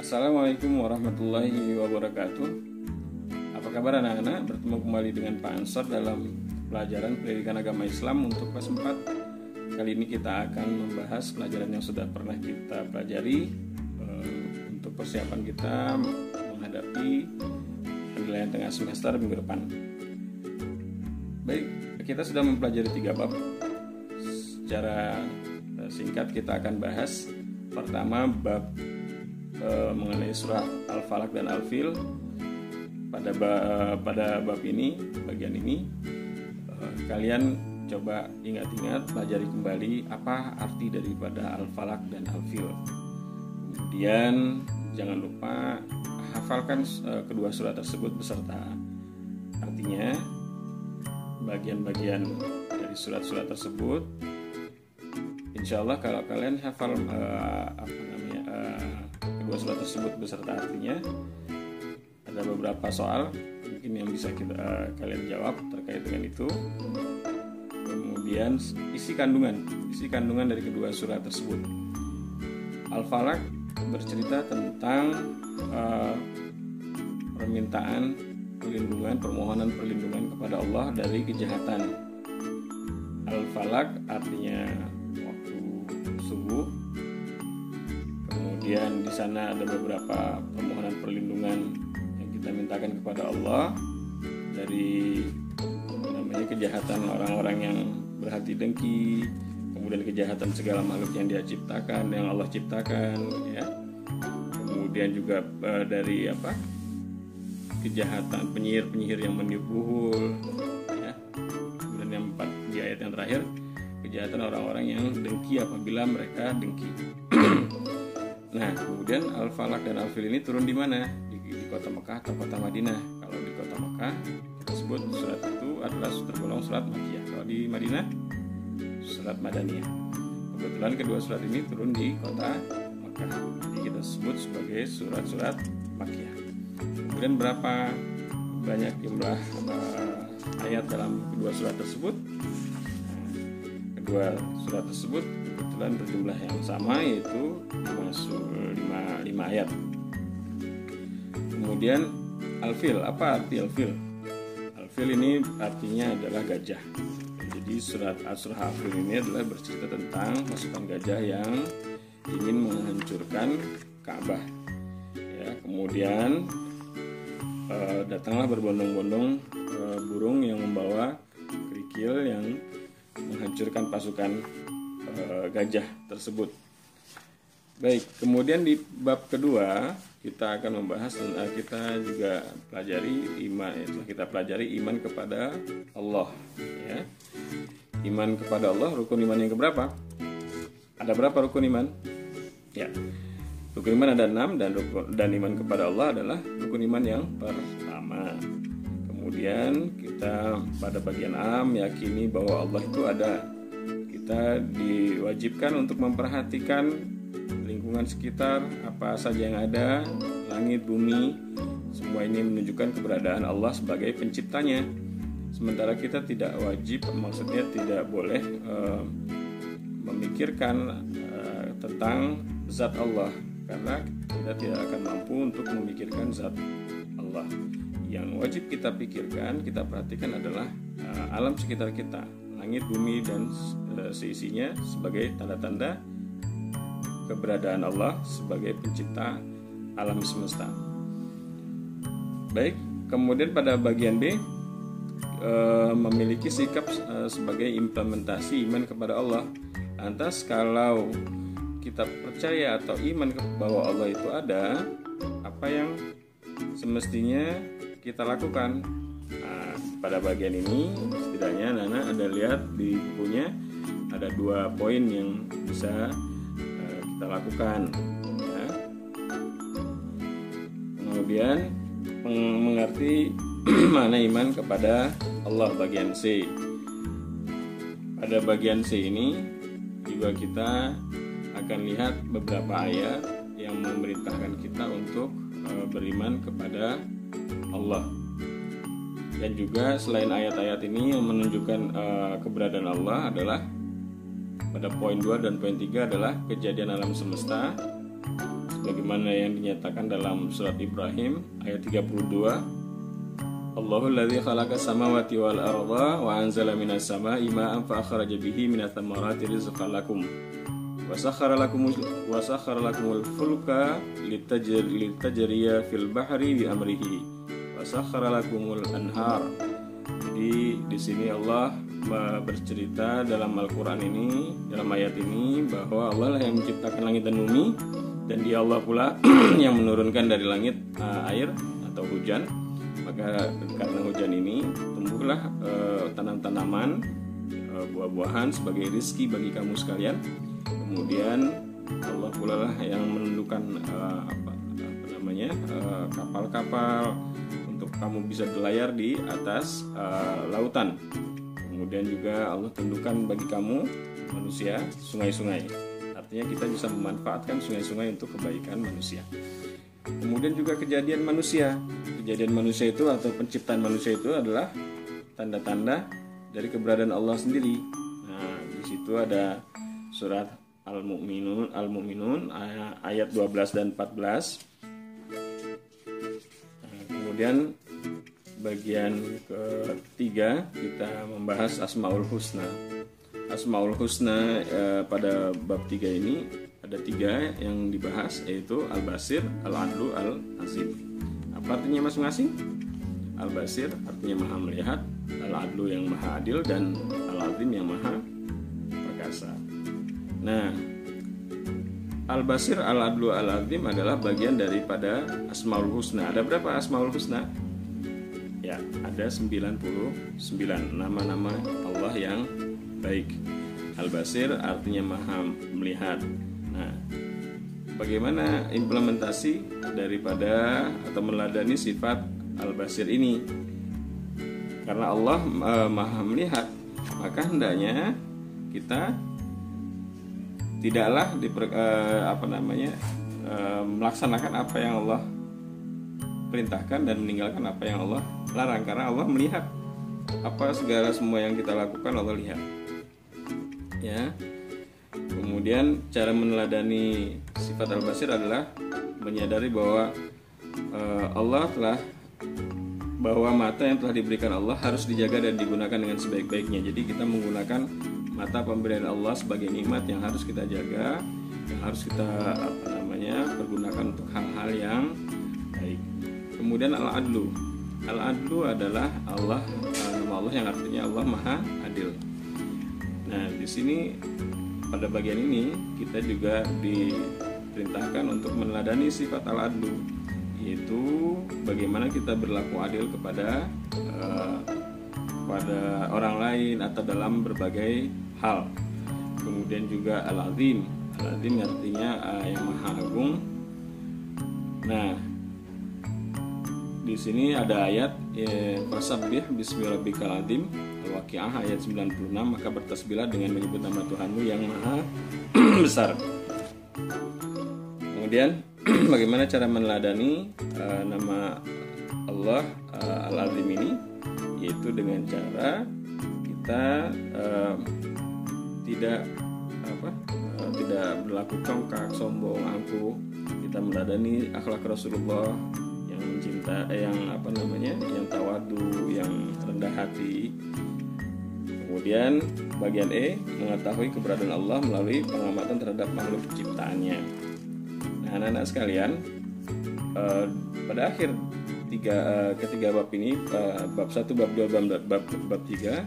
Assalamualaikum warahmatullahi wabarakatuh. Apa kabar anak-anak? Bertemu kembali dengan Pak Ansor dalam pelajaran pendidikan agama Islam untuk kelas 4. Kali ini kita akan membahas pelajaran yang sudah pernah kita pelajari untuk persiapan kita menghadapi penilaian tengah semester minggu depan. Baik, kita sudah mempelajari 3 bab. Secara singkat kita akan bahas pertama bab mengenai surah Al-Falaq dan Al-Fil. Pada bab ini, bagian ini, kalian coba ingat-ingat, pelajari kembali apa arti daripada Al-Falaq dan Al-Fil. Kemudian jangan lupa hafalkan kedua surah tersebut beserta artinya, bagian-bagian dari surat-surat tersebut. Insya Allah kalau kalian hafal kedua surat tersebut beserta artinya, ada beberapa soal mungkin yang bisa kalian jawab terkait dengan itu. Kemudian isi kandungan dari kedua surat tersebut. Al-Falaq bercerita tentang permohonan perlindungan kepada Allah dari kejahatan. Al-Falaq artinya waktu subuh. Kemudian di sana ada beberapa permohonan perlindungan yang kita mintakan kepada Allah dari kejahatan orang-orang yang berhati dengki, kemudian kejahatan segala makhluk yang Dia ciptakan, yang Allah ciptakan, ya. Kemudian juga dari kejahatan penyihir yang menipu, ya. Kemudian yang 4 di ayat yang terakhir, kejahatan orang-orang yang dengki apabila mereka dengki. Nah, kemudian Al-Falaq dan Al-Fil ini turun di mana? Di kota Mekah atau kota Madinah. Kalau di kota Mekah kita sebut surat itu adalah tergolong surat Makkiyah. Kalau di Madinah surat Madaniyah. Kebetulan kedua surat ini turun di kota Mekah. Jadi kita sebut sebagai surat-surat Makkiyah. Kemudian berapa banyak jumlah ayat dalam kedua surat tersebut? Kedua surat tersebut kebetulan berjumlah yang sama, yaitu 5 ayat. Kemudian Al-Fil, apa arti Al-Fil? Al-Fil ini artinya adalah gajah. Jadi surah Al-Fil ini adalah bercerita tentang pasukan gajah yang ingin menghancurkan Ka'bah. Ya, kemudian datanglah berbondong-bondong burung yang membawa kerikil yang menghancurkan pasukan gajah tersebut. Baik, kemudian di bab kedua kita akan membahas tentang kita pelajari iman kepada Allah, ya. Iman kepada Allah, rukun iman yang keberapa? Ada berapa rukun iman? Ya. Rukun iman ada 6 dan iman kepada Allah adalah rukun iman yang pertama. Kemudian kita pada bagian A meyakini bahwa Allah itu ada. Kita diwajibkan untuk memperhatikan lingkungan sekitar, apa saja yang ada, langit, bumi, semua ini menunjukkan keberadaan Allah sebagai penciptanya. Sementara kita tidak wajib, maksudnya tidak boleh memikirkan tentang zat Allah, karena kita tidak akan mampu untuk memikirkan zat Allah. Yang wajib kita pikirkan, kita perhatikan adalah alam sekitar kita, langit, bumi, dan seisinya sebagai tanda-tanda keberadaan Allah sebagai pencipta alam semesta. Baik, kemudian pada bagian B memiliki sikap sebagai implementasi iman kepada Allah. Lantas kalau kita percaya atau iman bahwa Allah itu ada, apa yang semestinya kita lakukan? Nah, pada bagian ini setidaknya anak-anak ada lihat di bukunya ada 2 poin yang bisa kita lakukan, ya. Kemudian mengerti mana iman kepada Allah, bagian C. Pada bagian C ini juga kita akan lihat beberapa ayat yang memerintahkan kita untuk beriman kepada Allah. Dan juga selain ayat-ayat ini yang menunjukkan keberadaan Allah adalah pada poin 2 dan poin 3 adalah kejadian alam semesta sebagaimana yang dinyatakan dalam surat Ibrahim ayat 32. Allahul ladzi khalaqas samawati wal arda wa anzala minas samaa'i ma'an fa akhraja bihi minats thamarati rizqan lakum wa sakhkhara lakumul fulka litajriya fil bahri bi amrihi wa sakhkhara lakumul anhar. Jadi di sini Allah bercerita dalam Al-Qur'an ini, dalam ayat ini, bahwa Allah lah yang menciptakan langit dan bumi, dan Dia Allah pula yang menurunkan dari langit air atau hujan. Maka karena hujan ini tumbuhlah tanam-tanaman, buah-buahan sebagai rizki bagi kamu sekalian. Kemudian Allah pula lah yang menentukan kapal-kapal untuk kamu bisa berlayar di atas lautan. Kemudian juga Allah tentukan bagi kamu manusia sungai-sungai. Artinya kita bisa memanfaatkan sungai-sungai untuk kebaikan manusia. Kemudian juga kejadian manusia. Kejadian manusia itu atau penciptaan manusia itu adalah tanda-tanda dari keberadaan Allah sendiri. Nah, di situ ada surat Al-Mu'minun ayat 12 dan 14. Nah, kemudian bagian ketiga kita membahas Asmaul Husna. Asmaul Husna pada bab 3 ini ada 3 yang dibahas, yaitu Al-Basir, Al-Adlu, Al-Azim. Apa artinya masing-masing? Al-Basir artinya maha melihat, Al-Adlu yang maha adil, dan Al-Azim yang maha perkasa. Nah, Al-Basir, Al-Adlu, Al-Azim adalah bagian daripada Asmaul Husna. Ada berapa Asmaul Husna? Ya, ada 99 nama-nama Allah yang baik. Al-Basir artinya maha melihat. Nah, bagaimana implementasi daripada atau meneladani sifat Al-Basir ini? Karena Allah maha melihat, maka hendaknya kita tidaklah melaksanakan apa yang Allah perintahkan dan meninggalkan apa yang Allah larang, karena Allah melihat apa segala semua yang kita lakukan, Allah lihat. Ya. Kemudian cara meneladani sifat Al-Basir adalah menyadari bahwa bahwa mata yang telah diberikan Allah harus dijaga dan digunakan dengan sebaik-baiknya. Jadi kita menggunakan mata pemberian Allah sebagai nikmat yang harus kita jaga, yang harus kita pergunakan untuk hal-hal yang baik. Kemudian Al-Adlu. Al-Adlu adalah nama Allah yang artinya Allah Maha Adil. Nah, di sini pada bagian ini kita juga diperintahkan untuk meneladani sifat Al-Adlu, yaitu bagaimana kita berlaku adil kepada orang lain atau dalam berbagai hal. Kemudian juga Al-Azim. Al-Azim artinya yang Maha Agung. Nah, di sini ada ayat fasabbih bismi rabbikal azim, Al-Waqiah ayat 96, maka bertasbihlah dengan menyebut nama Tuhanmu yang maha besar. Kemudian bagaimana cara meneladani nama Allah Al-Azim ini, yaitu dengan cara kita tidak berlaku congkak, sombong, angkuh. Kita meneladani akhlak Rasulullah yang mencinta, yang tawadu, yang rendah hati. Kemudian bagian E, mengetahui keberadaan Allah melalui pengamatan terhadap makhluk ciptaannya. Nah, anak-anak sekalian, pada akhir ketiga bab ini, bab 1, bab 2, bab 3,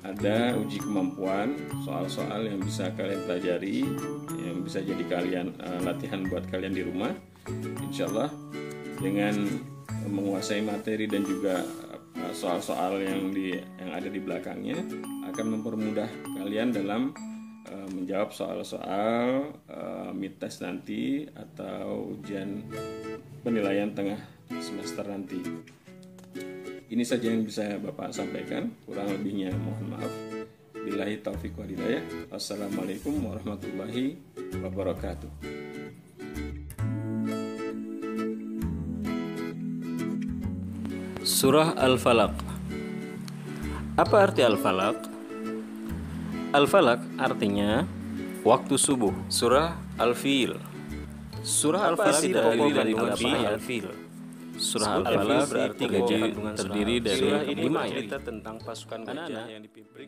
ada uji kemampuan, soal-soal yang bisa kalian pelajari, yang bisa jadi kalian latihan buat kalian di rumah. Insyaallah dengan menguasai materi dan juga soal-soal yang ada di belakangnya akan mempermudah kalian dalam menjawab soal-soal mid-test nanti atau ujian penilaian tengah semester nanti. Ini saja yang bisa Bapak sampaikan, kurang lebihnya mohon maaf. Billahi taufiq wal hidayah. Wassalamualaikum warahmatullahi wabarakatuh. Surah Al-Falaq. Apa arti Al-Falaq? Al-Falaq artinya waktu subuh. Surah Al-Fil. Surah Al-Falaq terdiri dari 8 ayat. Surah Al-Falaq terdiri dari 5 ayat. Tentang pasukan gajah yang dipimpin.